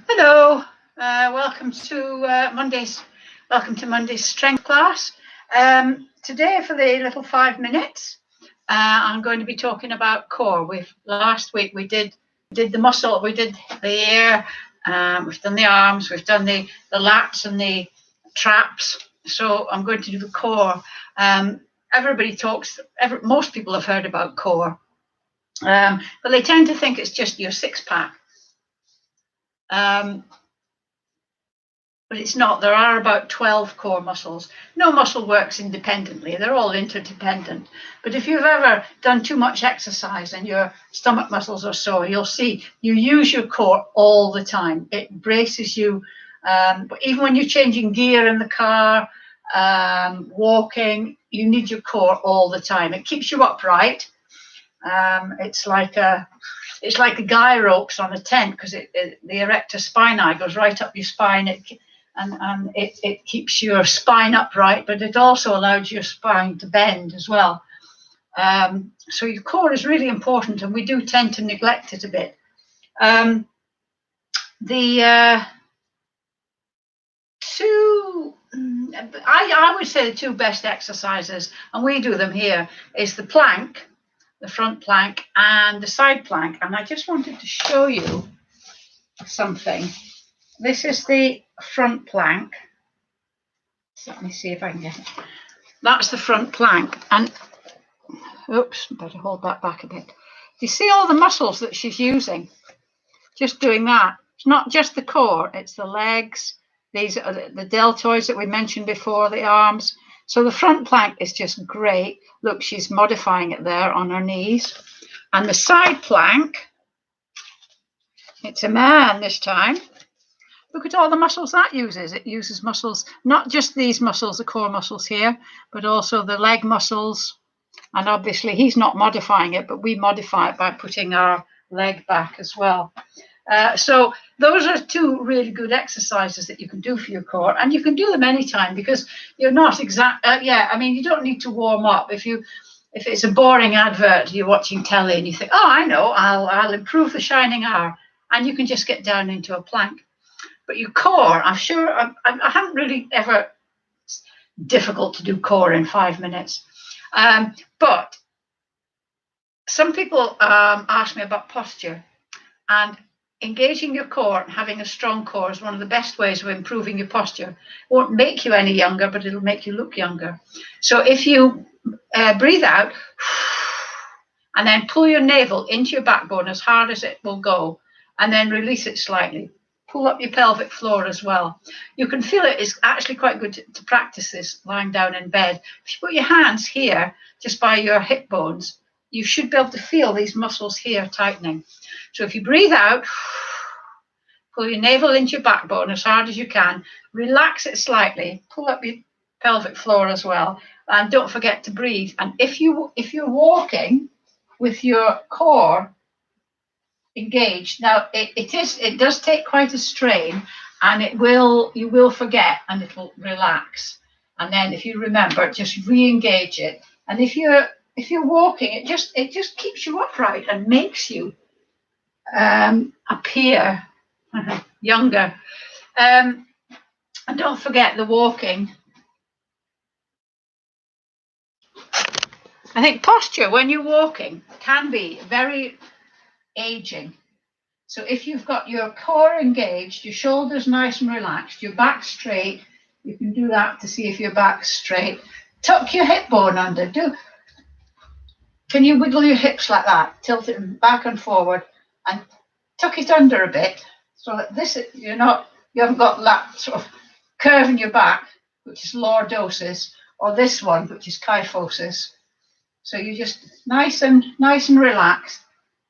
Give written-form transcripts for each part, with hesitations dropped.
Hello, welcome to Monday's strength class. Today, for the little 5 minutes, I'm going to be talking about core. Last week we did the muscle, we did the ear, we've done the arms, we've done the lats and the traps. So I'm going to do the core. Most people have heard about core, but they tend to think it's just your six pack. But it's not. There are about 12 core muscles. No muscle works independently. They're all interdependent. But if you've ever done too much exercise and your stomach muscles are sore, you'll see you use your core all the time. It braces you. But even when you're changing gear in the car, walking, you need your core all the time. It keeps you upright. It's like a guy ropes on a tent, because the erector spinae goes right up your spine. It keeps your spine upright, but it also allows your spine to bend as well. So your core is really important, and we do tend to neglect it a bit. I would say the two best exercises, and we do them here, is the plank, the front plank, and the side plank. And I just wanted to show you something. This is the front plank. So let me see if I can get it. That's the front plank. And oops, better hold that back a bit. Do you see all the muscles that she's using? Just doing that. It's not just the core, it's the legs. These are the deltoids that we mentioned before, the arms. So the front plank is just great. Look, she's modifying it there on her knees. And the side plank, it's a man this time. Look at all the muscles that uses. It uses muscles, not just these muscles, the core muscles here, but also the leg muscles. And obviously he's not modifying it, but we modify it by putting our leg back as well. So those are two really good exercises that you can do for your core, and you can do them anytime, because you're not you don't need to warm up. If it's a boring advert, you're watching telly and you think, oh, I know, I'll improve the shining hour, and you can just get down into a plank. But your core, I'm sure, I haven't really ever, it's difficult to do core in 5 minutes. But some people ask me about posture, and engaging your core and having a strong core is one of the best ways of improving your posture. It won't make you any younger, but it'll make you look younger. So if you breathe out and then pull your navel into your backbone as hard as it will go, and then release it slightly. Pull up your pelvic floor as well. You can feel it. It's actually quite good to practice this lying down in bed. If you put your hands here, just by your hip bones, you should be able to feel these muscles here tightening. So if you breathe out, pull your navel into your backbone as hard as you can, relax it slightly, pull up your pelvic floor as well, and don't forget to breathe. And if you're walking with your core engaged, now it does take quite a strain, and you will forget, and it'll relax. And then if you remember, just re-engage it. And if you're walking, it just keeps you upright and makes you appear younger. And don't forget the walking. I think posture when you're walking can be very aging. So if you've got your core engaged, your shoulders nice and relaxed, your back straight, you can do that to see if your back's straight. Tuck your hip bone under. Can you wiggle your hips like that? Tilt it back and forward, and tuck it under a bit, so that you haven't got that sort of curve in your back, which is lordosis, or this one, which is kyphosis. So you just nice and relaxed.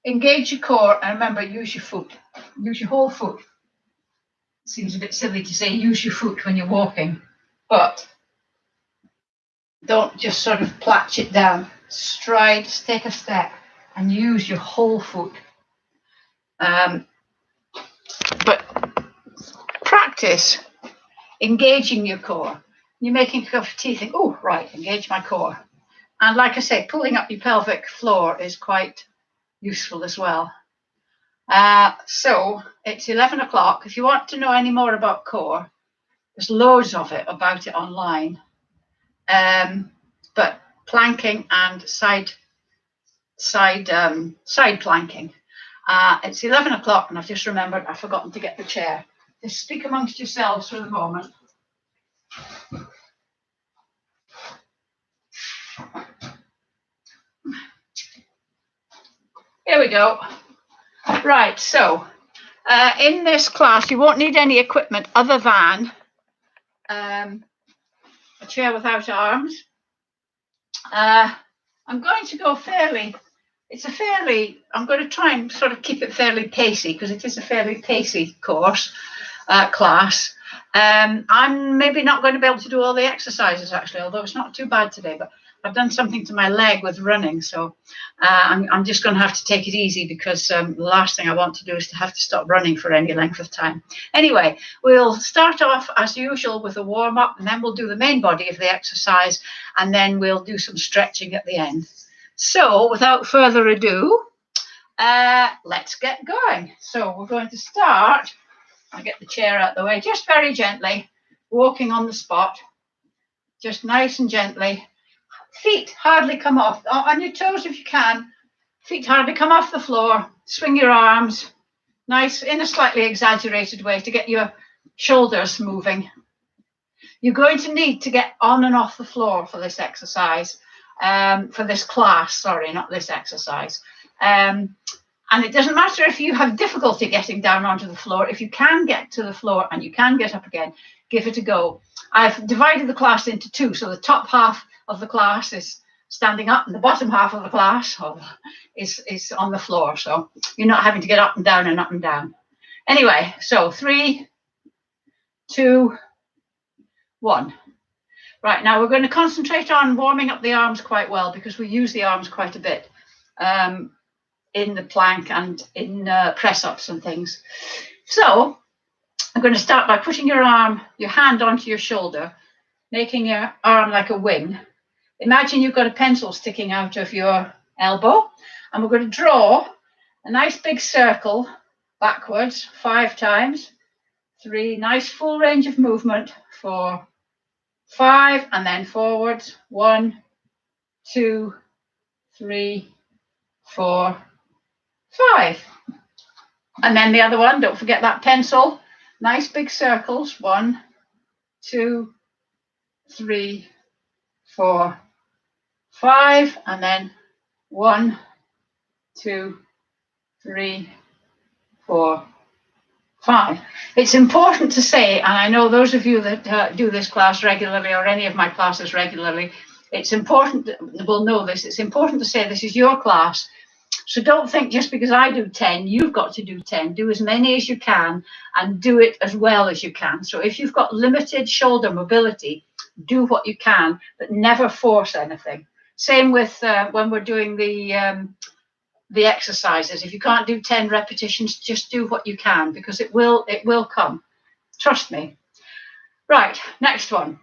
Engage your core, and remember, use your foot. Use your whole foot. It seems a bit silly to say use your foot when you're walking, but don't just sort of platch it down. Stride, take a step, and use your whole foot. But practice engaging your core. You're making a cup of tea, think, oh, right, engage my core. And like I say, pulling up your pelvic floor is quite useful as well. So it's 11 o'clock. If you want to know any more about core, there's loads of it about it online. But planking and side planking. It's 11 o'clock, and I've just remembered I've forgotten to get the chair. Just speak amongst yourselves for the moment. Here we go. Right, so in this class, you won't need any equipment other than a chair without arms. I'm going to go I'm going to try and sort of keep it fairly pacey, because it is a fairly pacey class. I'm maybe not going to be able to do all the exercises, actually, although it's not too bad today, but I've done something to my leg with running, so I'm just going to have to take it easy, because the last thing I want to do is to have to stop running for any length of time. Anyway, we'll start off as usual with a warm-up, and then we'll do the main body of the exercise, and then we'll do some stretching at the end. So without further ado, let's get going. So we're going to start. I'll get the chair out of the way, just very gently, walking on the spot, just nice and gently. Feet hardly come off, on your toes if you can. Feet hardly come off the floor. Swing your arms, nice, in a slightly exaggerated way to get your shoulders moving. You're going to need to get on and off the floor for this exercise, for this class, sorry, not this exercise. And it doesn't matter if you have difficulty getting down onto the floor. If you can get to the floor and you can get up again, give it a go. I've divided the class into two. So the top half of the class is standing up, and the bottom half of the class is on the floor. So you're not having to get up and down and up and down. Anyway, so 3, 2, 1. Right, now we're going to concentrate on warming up the arms quite well, because we use the arms quite a bit. In the plank and in press-ups and things. So I'm going to start by putting your hand onto your shoulder, making your arm like a wing. Imagine you've got a pencil sticking out of your elbow, and we're going to draw a nice big circle backwards 5 times. 3, nice full range of movement. 4, 5, and then forwards. 1, 2, 3, 4, 5. And then the other one, don't forget that pencil. Nice big circles. 1, 2, 3, 4, 5. And then 1, 2, 3, 4, 5. It's important to say, and I know those of you that do this class regularly, or any of my classes regularly, it's important, will know this, it's important to say this is your class. So don't think just because I do 10, you've got to do 10. Do as many as you can and do it as well as you can. So if you've got limited shoulder mobility, do what you can, but never force anything. Same with when we're doing the exercises. If you can't do 10 repetitions, just do what you can, because it will come. Trust me. Right, next one.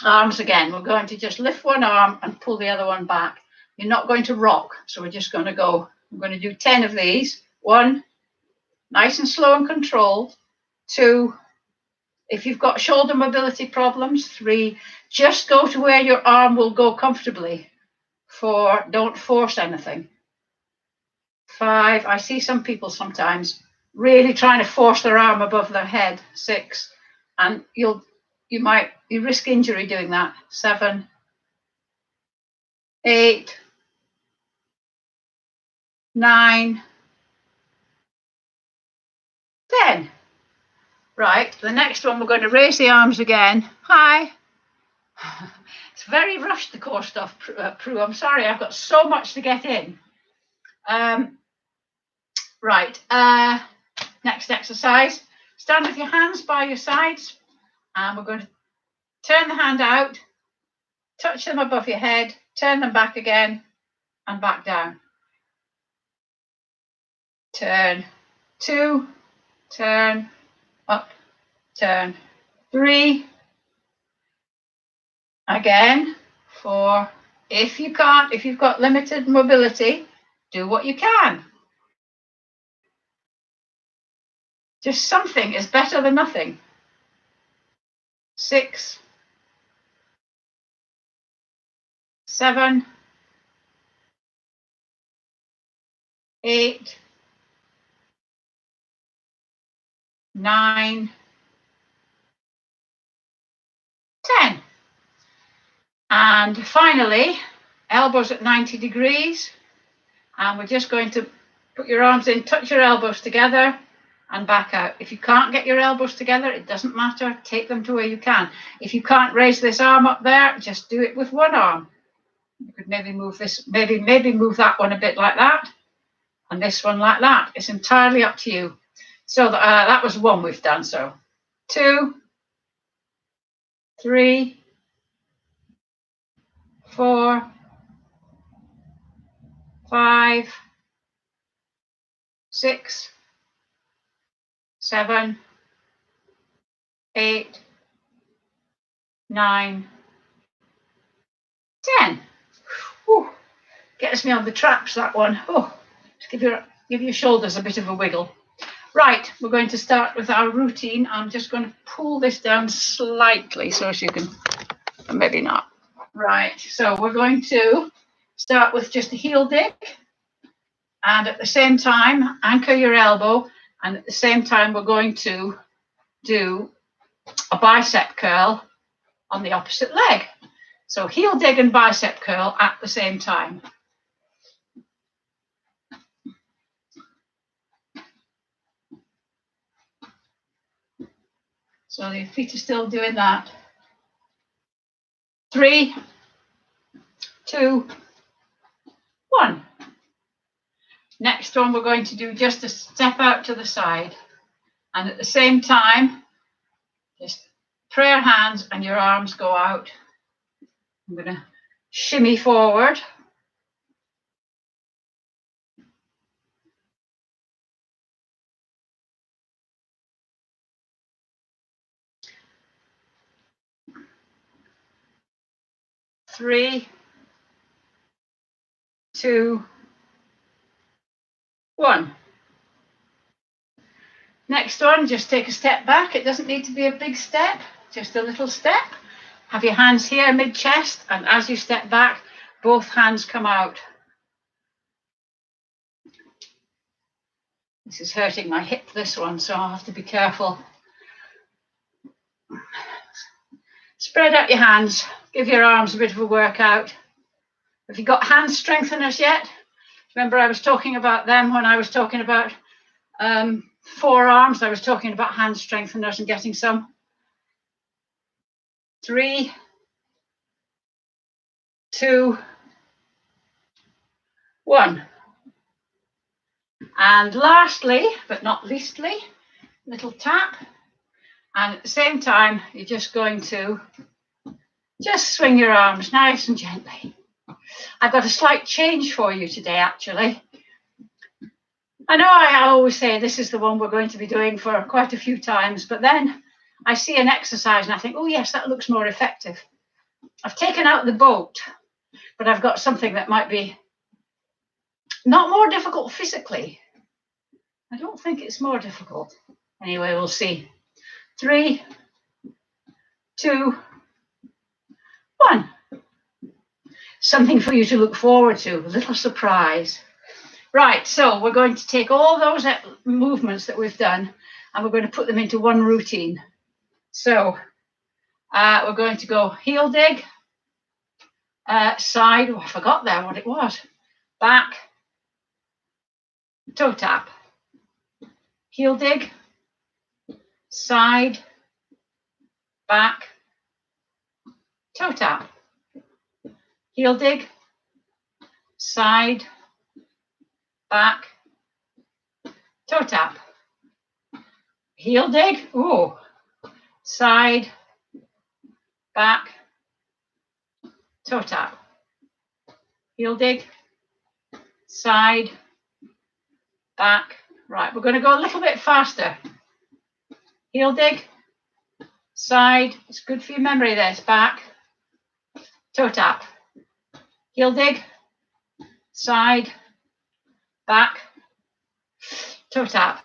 Arms again. We're going to just lift one arm and pull the other one back. You're not going to rock, so we're just going to go. I'm going to do 10 of these. 1, nice and slow and controlled. 2, if you've got shoulder mobility problems. 3, just go to where your arm will go comfortably. 4, don't force anything. 5, I see some people sometimes really trying to force their arm above their head. 6, and you risk injury doing that. 7, 8, 9, 10. Right, the next one, we're going to raise the arms again. Hi. It's very rushed, the core stuff, Prue. I'm sorry, I've got so much to get in. Right, next exercise. Stand with your hands by your sides, and we're going to turn the hand out, touch them above your head, turn them back again, and back down. Turn. 2, turn, up, turn. 3, again. 4, if you can't, if you've got limited mobility, do what you can. Just something is better than nothing. 6, 7, 8, 9, 10. And finally, elbows at 90 degrees. And we're just going to put your arms in, touch your elbows together and back out. If you can't get your elbows together, it doesn't matter. Take them to where you can. If you can't raise this arm up there, just do it with one arm. You could maybe move this, maybe move that one a bit like that, and this one like that. It's entirely up to you. So that was one we've done. So 2, 3, 4, 5, 6, 7, 8, 9, 10. Whew. Gets me on the traps, that one. Oh, just give your shoulders a bit of a wiggle. Right, we're going to start with our routine. I'm just going to pull this down slightly so as you can, maybe not. Right, so we're going to start with just a heel dig, and at the same time anchor your elbow, and at the same time we're going to do a bicep curl on the opposite leg. So heel dig and bicep curl at the same time. So the feet are still doing that. 3, 2, 1. Next one, we're going to do just a step out to the side. And at the same time, just prayer hands and your arms go out. I'm going to shimmy forward. Three, 2, 1. Next one, just take a step back. It doesn't need to be a big step, just a little step. Have your hands here mid-chest, and as you step back, both hands come out. This is hurting my hip, this one, so I'll have to be careful. Spread out your hands, give your arms a bit of a workout. Have you got hand strengtheners yet? Remember I was talking about them when I was talking about forearms. I was talking about hand strengtheners and getting some. 3, 2, 1. And lastly, but not leastly, little tap. And at the same time, you're just going to just swing your arms nice and gently. I've got a slight change for you today, actually. I know I always say this is the one we're going to be doing for quite a few times, but then I see an exercise and I think, oh yes, that looks more effective. I've taken out the boat, but I've got something that might be not more difficult physically. I don't think it's more difficult. Anyway, we'll see. 3, 2, 1. Something for you to look forward to, a little surprise. Right, so we're going to take all those movements that we've done and we're going to put them into one routine. So we're going to go heel dig, side, oh, I forgot there what it was, back, toe tap, heel dig, side, back, toe tap, heel dig, side, back, toe tap, heel dig, oh, side, back, toe tap, heel dig, side, back. Right, we're going to go a little bit faster. Heel dig, side, it's good for your memory there, it's back, toe tap, heel dig, side, back, toe tap,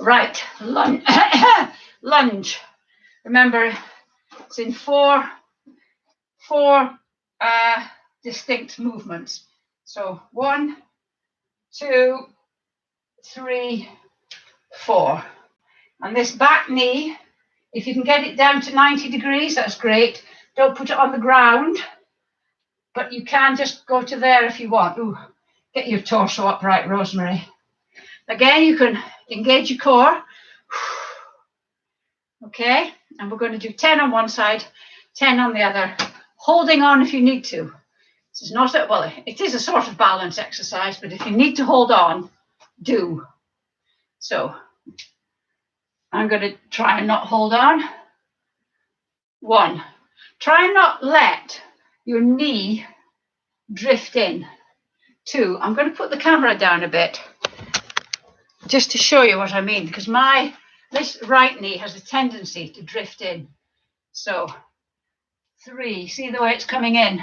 Right, lunge. Lunge. Remember, it's in four distinct movements. So 1, 2, 3, 4. And this back knee, if you can get it down to 90 degrees, that's great. Don't put it on the ground, but you can just go to there if you want. Ooh, get your torso upright, Rosemary. Again, you can engage your core. Okay, and we're going to do 10 on one side, 10 on the other, holding on if you need to. This is not well, it is a sort of balance exercise, but if you need to hold on, do. So I'm going to try and not hold on. 1, try and not let your knee drift in. 2, I'm going to put the camera down a bit just to show you what I mean, because this right knee has a tendency to drift in. So 3, see the way it's coming in?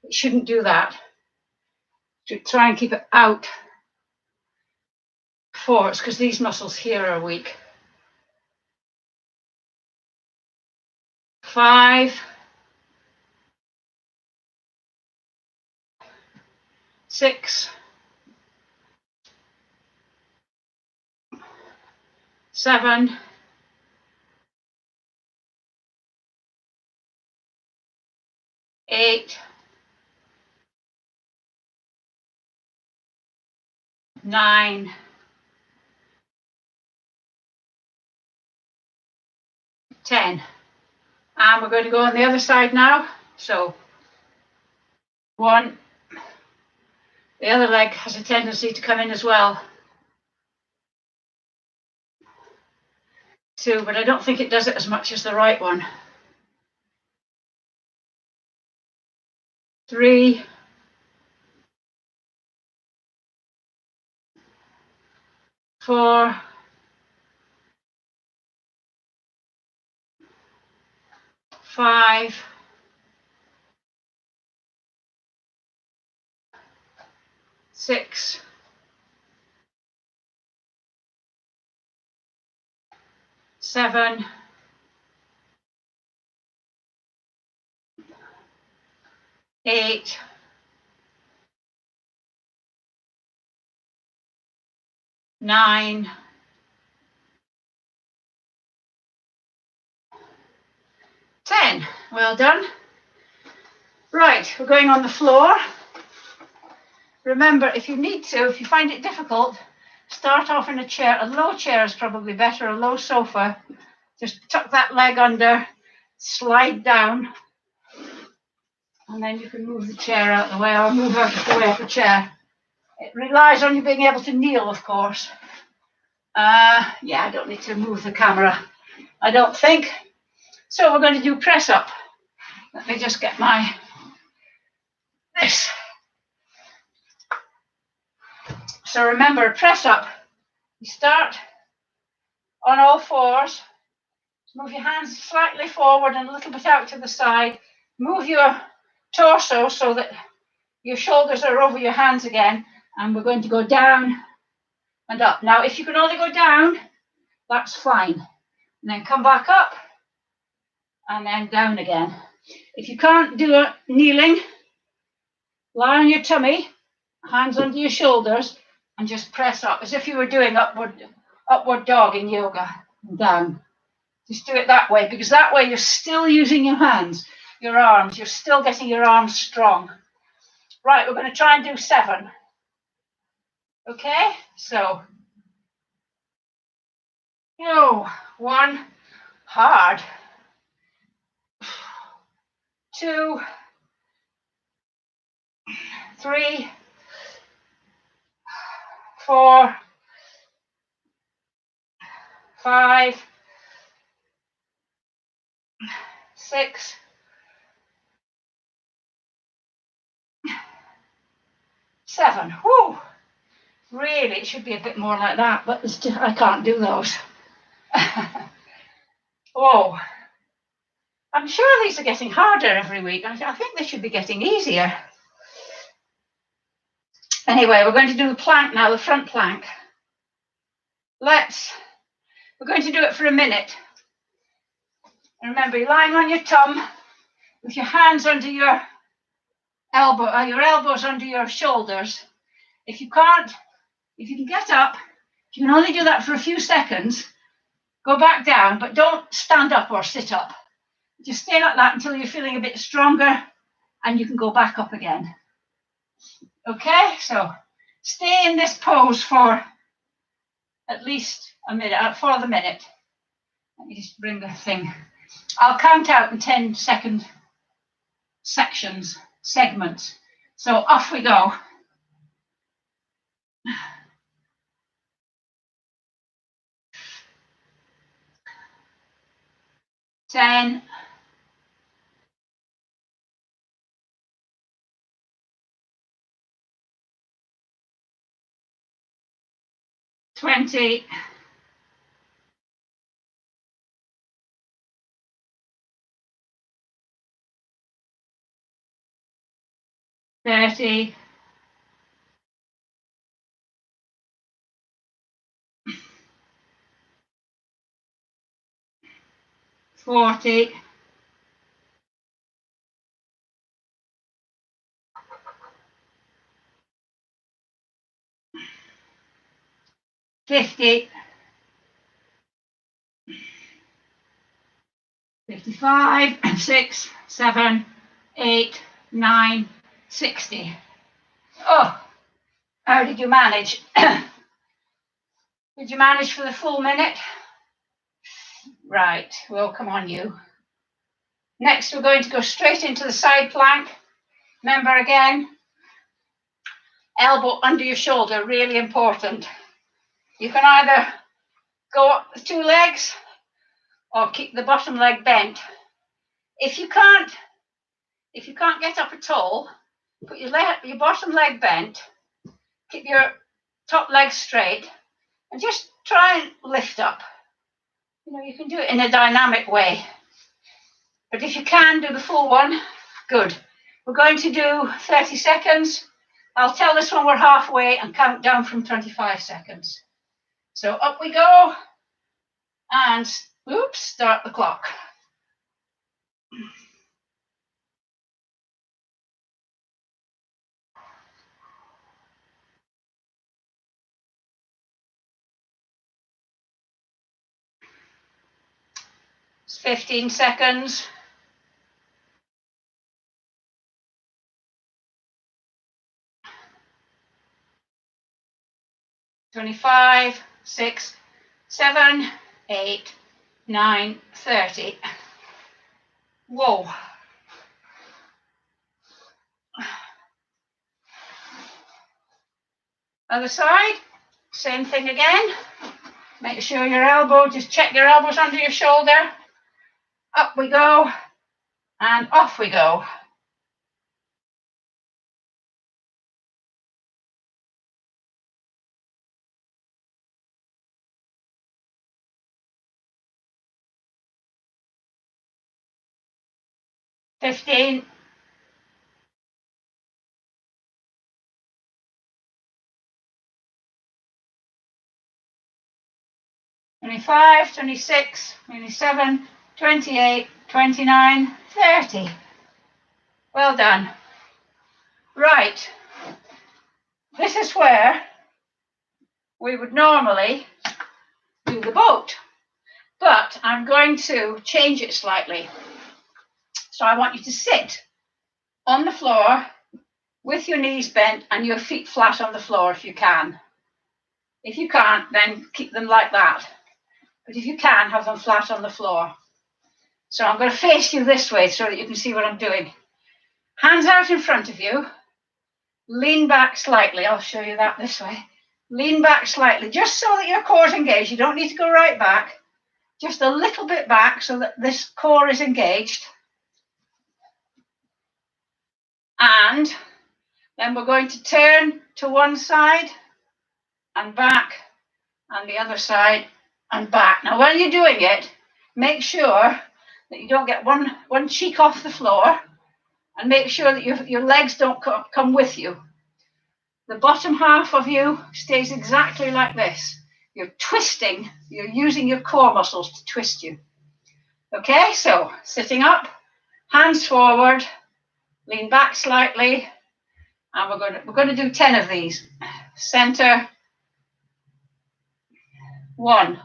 It shouldn't do that. To try and keep it out. 4, it's because these muscles here are weak. 5, 6, 7, 8, 9, 10. And we're going to go on the other side now. So 1, the other leg has a tendency to come in as well. 2, but I don't think it does it as much as the right one. 3, 4, 5, 6, 7, 8, 9, 10. Well done. Right, we're going on the floor. Remember, if you need to, if you find it difficult, start off in a chair. A low chair is probably better, a low sofa. Just tuck that leg under, slide down, and then you can move the chair out of the way or move out of the way of the chair. It relies on you being able to kneel, of course. Yeah, I don't need to move the camera, I don't think. So we're going to do press up. Let me just get this. So remember, press up. You start on all fours. Move your hands slightly forward and a little bit out to the side. Move your torso so that your shoulders are over your hands again. And we're going to go down and up. Now, if you can only go down, that's fine. And then come back up and then down again. If you can't do it kneeling, lie on your tummy, hands under your shoulders, and just press up as if you were doing upward dog in yoga. And down. Just do it that way, because that way you're still using your hands, your arms. You're still getting your arms strong. Right, we're going to try and do 7. Okay, so 1, hard. 2, 3, 4, 5, 6, 7. Whew. Really, it should be a bit more like that, but I can't do those. Oh, I'm sure these are getting harder every week. I think they should be getting easier. Anyway, we're going to do the plank now, the front plank. We're going to do it for a minute. And remember, you're lying on your tum with your hands under your your elbows under your shoulders. If you can get up, you can only do that for a few seconds. Go back down, but don't stand up or sit up. Just stay like that until you're feeling a bit stronger and you can go back up again. Okay, so stay in this pose for at least a minute, for the minute. Let me just bring the thing. I'll count out in 10-second segments. So off we go. 10, 20, 30, 40, 50, 55, 6, 7, 8, 9, 60. Oh, how did you manage? Did you manage for the full minute? Right, well, come on, you. Next, we're going to go straight into the side plank. Remember again, elbow under your shoulder, really important. You can either go up the two legs or keep the bottom leg bent. If you can't get up at all, put your bottom leg bent, keep your top leg straight, and just try and lift up. You can do it in a dynamic way. But if you can do the full one, good. We're going to do 30 seconds. I'll tell this when we're halfway and count down from 25 seconds. So up we go, and oops, start the clock. It's 15 seconds. 25, 6, 7, 8, 9, 30. Whoa. Other side, same thing again. Make sure just check your elbows under your shoulder. Up we go, and off we go. $15, 25, 26, 27, 28, 29, 30. Well done. Right. This is where we would normally do the boat, but I'm going to change it slightly. So I want you to sit on the floor with your knees bent and your feet flat on the floor if you can. If you can't, then keep them like that. But if you can, have them flat on the floor. So I'm going to face you this way so that you can see what I'm doing. Hands out in front of you. Lean back slightly. I'll show you that this way. Lean back slightly, just so that your core is engaged. You don't need to go right back. Just a little bit back so that this core is engaged. And then we're going to turn to one side and back, and the other side and back. Now, when you're doing it, make sure that you don't get one cheek off the floor, and make sure that your legs don't come with you. The bottom half of you stays exactly like this. You're twisting, you're using your core muscles to twist you. Okay, so sitting up, hands forward, lean back slightly, and we're going to do 10 of these. Center, 1,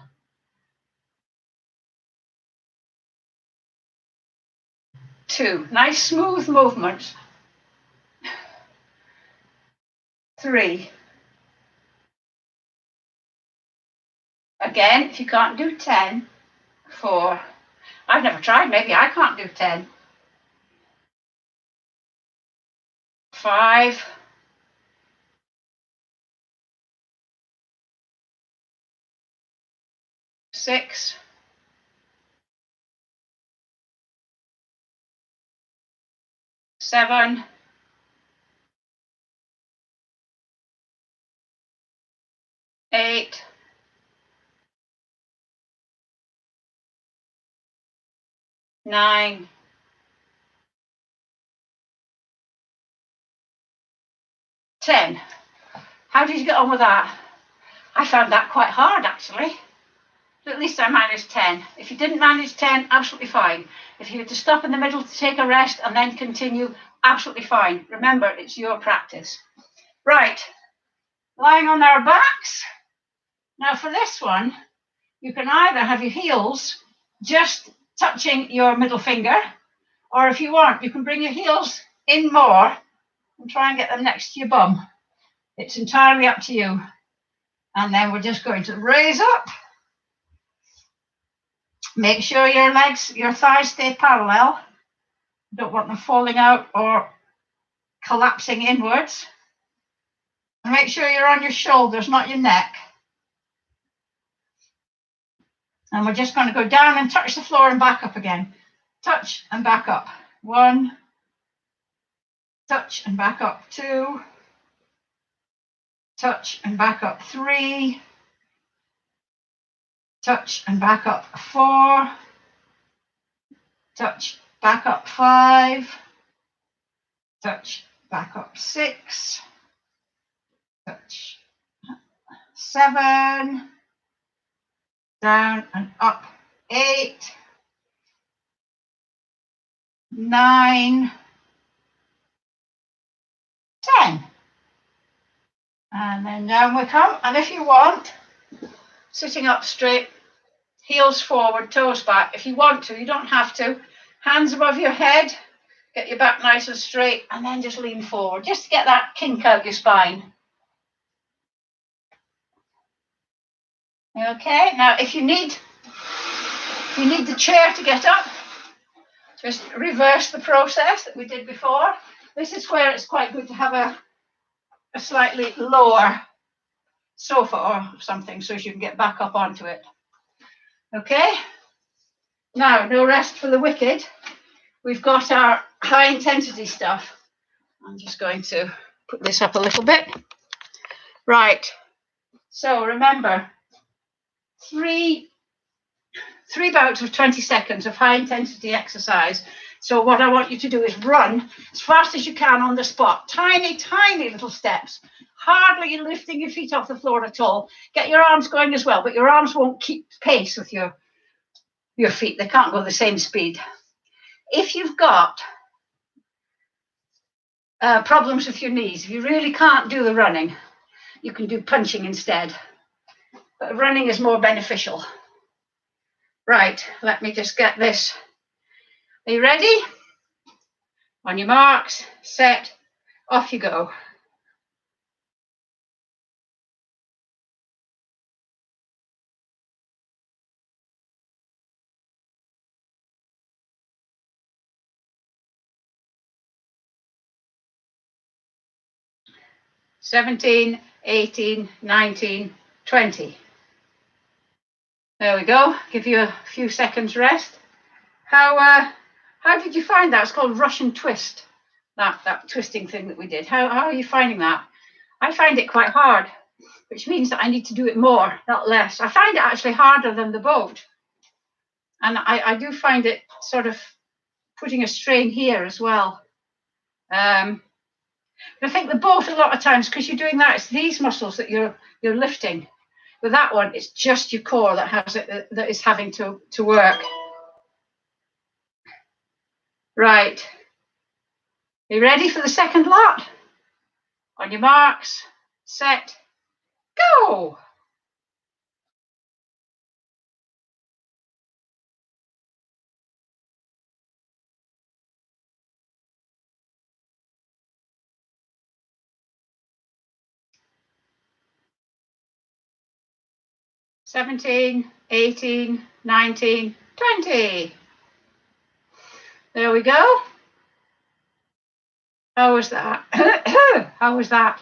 2, nice smooth movements. 3. Again, if you can't do 10, 4. I've never tried, maybe I can't do 10. 5. 6. 7. 8. 9. 10. How did you get on with that? I found that quite hard, actually. But at least I managed 10. If you didn't manage 10, absolutely fine. If you had to stop in the middle to take a rest and then continue, absolutely fine. Remember, it's your practice. Right, lying on our backs. Now for this one, you can either have your heels just touching your middle finger, or if you want, you can bring your heels in more and try and get them next to your bum. It's entirely up to you. And then we're just going to raise up. Make sure your legs, your thighs stay parallel. Don't want them falling out or collapsing inwards. And make sure you're on your shoulders, not your neck. And we're just going to go down and touch the floor and back up again. Touch and back up. 1. Touch and back up. 2. Touch and back up. 3. Touch and back up. 4. Touch, back up. 5. Touch, back up. 6. Touch. 7. Down and up. 8. 9. 10. And then down we come. And if you want, sitting up straight, heels forward, toes back. If you want to, you don't have to. Hands above your head, get your back nice and straight, and then just lean forward, just to get that kink out your spine. Okay, now if you need the chair to get up, just reverse the process that we did before. This is where it's quite good to have a slightly lower sofa or something so you can get back up onto it. Okay, now no rest for the wicked. We've got our high intensity stuff. I'm just going to put this up a little bit. Right, so remember, three bouts of 20 seconds of high intensity exercise. So what I want you to do is run as fast as you can on the spot. Tiny, tiny little steps. Hardly lifting your feet off the floor at all. Get your arms going as well, but your arms won't keep pace with your feet. They can't go the same speed. If you've got problems with your knees, if you really can't do the running, you can do punching instead. But running is more beneficial. Right, let me just get this. Are you ready? On your marks, set, off you go. "17, 18, 19, 20. There we go. Give you a few seconds rest. How did you find that? It's called Russian twist. That twisting thing that we did. How are you finding that? I find it quite hard, which means that I need to do it more, not less. I find it actually harder than the boat. And I do find it sort of putting a strain here as well. But I think the boat, a lot of times, because you're doing that, it's these muscles that you're lifting. With that one, it's just your core that has it, that is having to work. Right. Are you ready for the second lot? On your marks, set, go. $17, $18, $19, $20. There we go. How was that? How was that?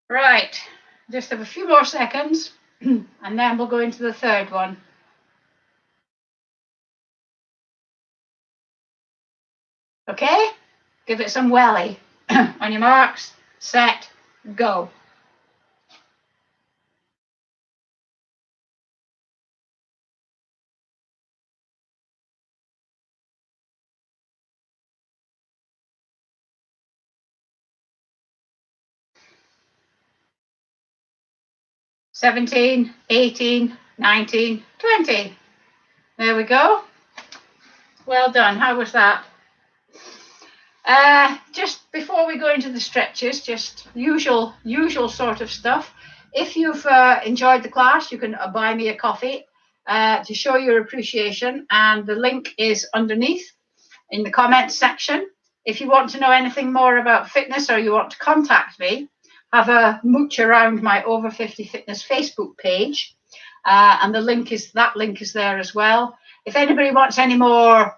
Right, just have a few more seconds and then we'll go into the third one. Okay, give it some welly. On your marks, set, go. $17, $18, $19, $20. There we go. Well done. How was that? Just before we go into the stretches, just usual sort of stuff. If you've enjoyed the class, you can buy me a coffee to show your appreciation, and the link is underneath in the comments section. If you want to know anything more about fitness or you want to contact me, have a mooch around my Over 50 Fitness Facebook page, and that link is there as well. If anybody wants any more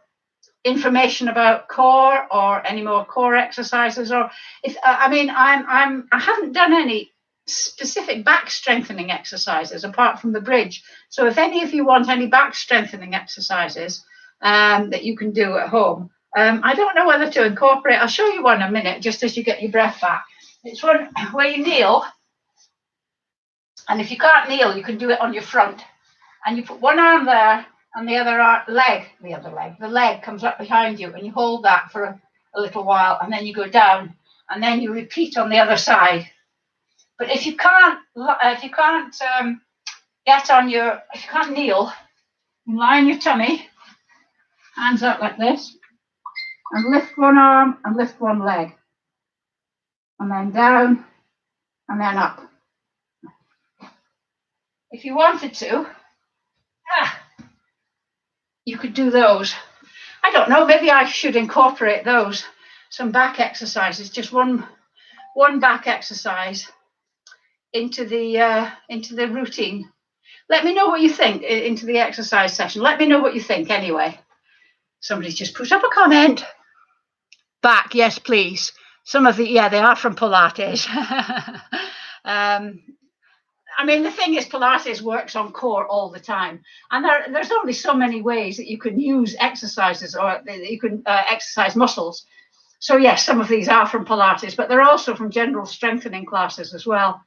information about core or any more core exercises, or if I haven't done any specific back strengthening exercises apart from the bridge. So if any of you want any back strengthening exercises that you can do at home, I don't know whether to incorporate. I'll show you one in a minute, just as you get your breath back. It's one where you kneel, and if you can't kneel, you can do it on your front, and you put one arm there and the leg comes up behind you, and you hold that for a little while, and then you go down, and then you repeat on the other side. But if you can't kneel, you lie on your tummy, hands up like this, and lift one arm and lift one leg, and then down, and then up. If you wanted to, you could do those. I don't know, maybe I should incorporate those, some back exercises, just one back exercise into the routine. Let me know what you think into the exercise session. Let me know what you think anyway. Somebody's just put up a comment. Back, yes, please. Some of the, they are from Pilates. I mean, the thing is, Pilates works on core all the time, and there's only so many ways that you can use exercises, or that you can exercise muscles. So yes, some of these are from Pilates, but they're also from general strengthening classes as well.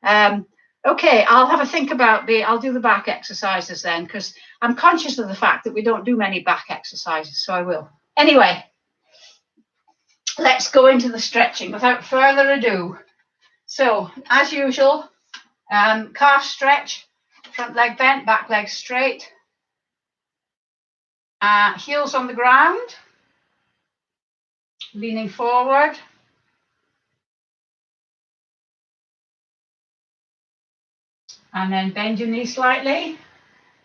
Okay, I'll have a think about I'll do the back exercises then, because I'm conscious of the fact that we don't do many back exercises, so I will. Anyway, let's go into the stretching without further ado. So, as usual, calf stretch, front leg bent, back leg straight, heels on the ground, leaning forward, and then bend your knee slightly,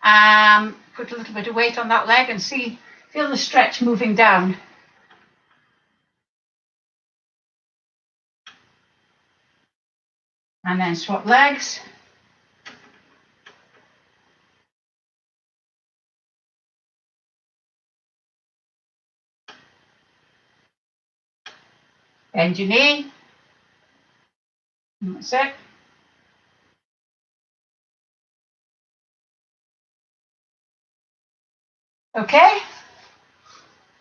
put a little bit of weight on that leg and feel the stretch moving down. And then swap legs. Bend your knee. That's it. Okay.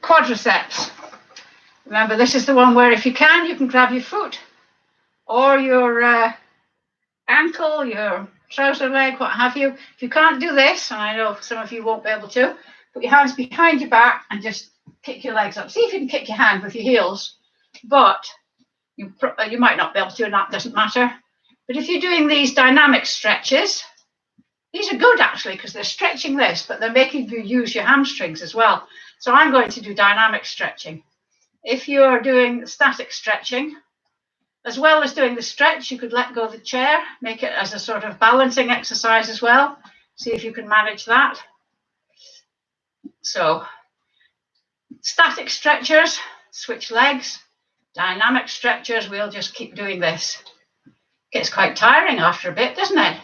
Quadriceps. Remember, this is the one where if you can grab your foot or your ankle, your trouser leg, what have you. If you can't do this, and I know some of you won't be able to, put your hands behind your back and just kick your legs up. See if you can kick your hand with your heels, but you might not be able to, and that doesn't matter. But if you're doing these dynamic stretches, these are good actually because they're stretching this, but they're making you use your hamstrings as well. So I'm going to do dynamic stretching. If you're doing static stretching, as well as doing the stretch, you could let go of the chair, make it as a sort of balancing exercise as well. See if you can manage that. So, static stretchers, switch legs. Dynamic stretchers, we'll just keep doing this. Gets quite tiring after a bit, doesn't it?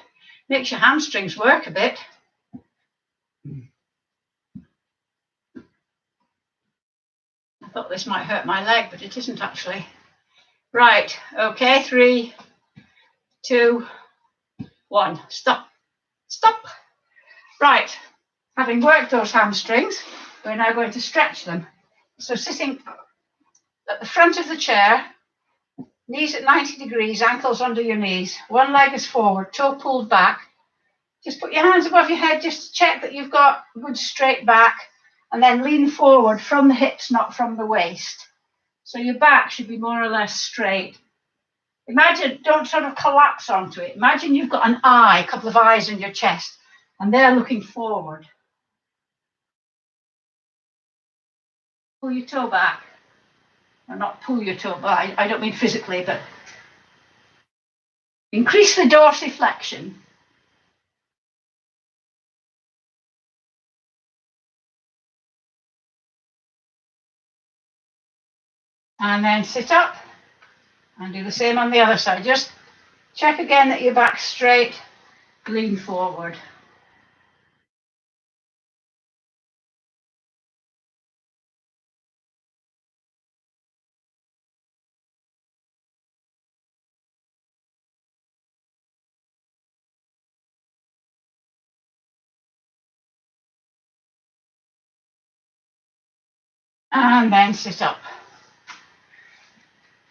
Makes your hamstrings work a bit. I thought this might hurt my leg, but it isn't actually. Right, okay, 3, 2, 1, stop, stop. Right, having worked those hamstrings, we're now going to stretch them. So sitting at the front of the chair, knees at 90 degrees, ankles under your knees, one leg is forward, toe pulled back. Just put your hands above your head just to check that you've got good straight back, and then lean forward from the hips, not from the waist. So your back should be more or less straight. Imagine, don't sort of collapse onto it. Imagine you've got an eye, a couple of eyes in your chest, and they're looking forward. Pull your toe back. Or not pull your toe back, I don't mean physically, but increase the dorsiflexion. And then sit up and do the same on the other side. Just check again that your back's straight, lean forward. And then sit up.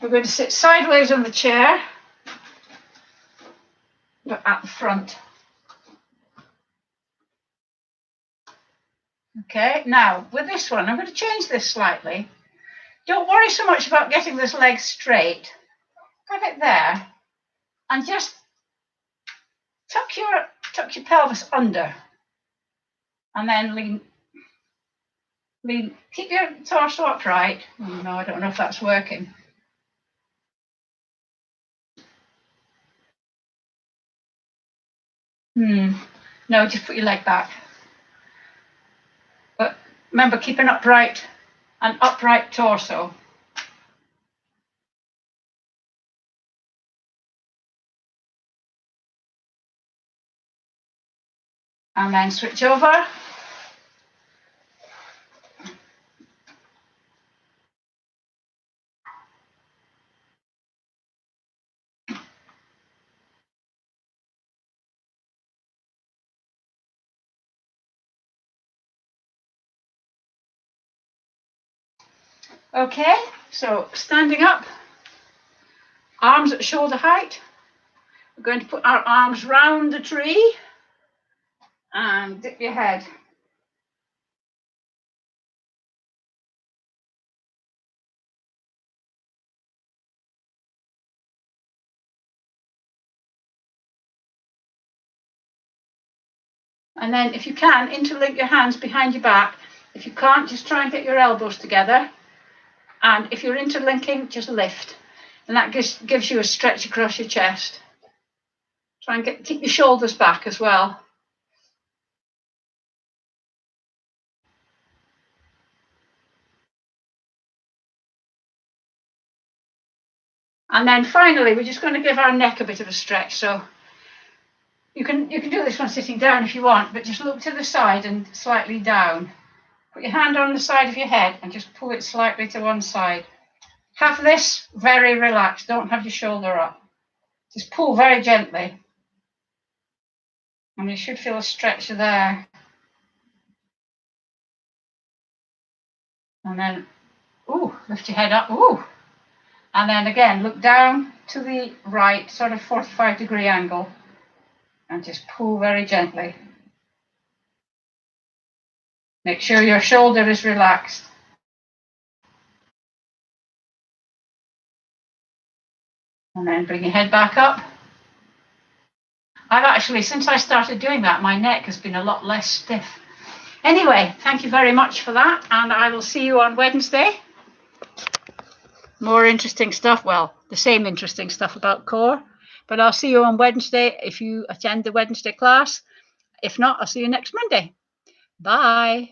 We're going to sit sideways on the chair, but at the front. Okay, now with this one, I'm going to change this slightly. Don't worry so much about getting this leg straight. Have it there, and just tuck your pelvis under, and then lean. Keep your torso upright. Oh, no, I don't know if that's working. No, just put your leg back. But remember, keep an upright torso. And then switch over. Okay, so standing up, arms at shoulder height. We're going to put our arms round the tree and dip your head. And then if you can, interlink your hands behind your back. If you can't, just try and get your elbows together. And if you're interlinking, just lift. And that gives you a stretch across your chest. Try and keep your shoulders back as well. And then finally, we're just going to give our neck a bit of a stretch. So you can do this one sitting down if you want, but just look to the side and slightly down. Put your hand on the side of your head and just pull it slightly to one side. Have this very relaxed. Don't have your shoulder up. Just pull very gently. And you should feel a stretch there. And then, lift your head up. And then again, look down to the right, sort of 45-degree angle. and just pull very gently. Make sure your shoulder is relaxed. And then bring your head back up. I've actually, since I started doing that, my neck has been a lot less stiff. Anyway, thank you very much for that, and I will see you on Wednesday. More interesting stuff, well, the same interesting stuff about core, but I'll see you on Wednesday if you attend the Wednesday class. If not, I'll see you next Monday. Bye.